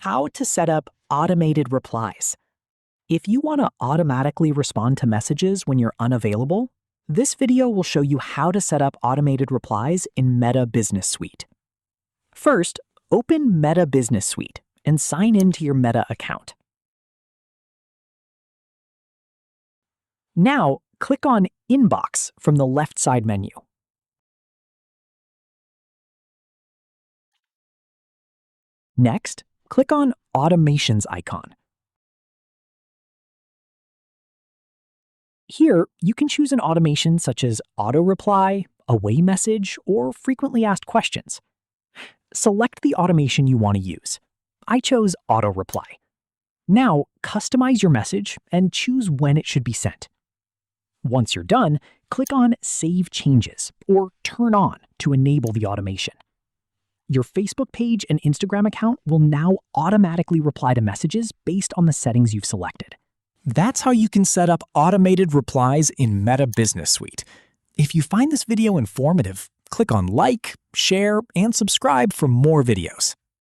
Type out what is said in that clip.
how to set up automated replies. If you want to automatically respond to messages when you're unavailable, this video will show you how to set up automated replies in Meta Business Suite. First, open Meta Business Suite and sign in to your Meta account. Now, click on Inbox from the left side menu. Next, click on Automations icon. Here, you can choose an automation such as auto reply, away message, or frequently asked questions. Select the automation you want to use. I chose auto reply. Now, customize your message and choose when it should be sent. Once you're done, click on Save Changes or Turn On to enable the automation. Your Facebook page and Instagram account will now automatically reply to messages based on the settings you've selected. That's how you can set up automated replies in Meta Business Suite. If you find this video informative, click on like, share, and subscribe for more videos.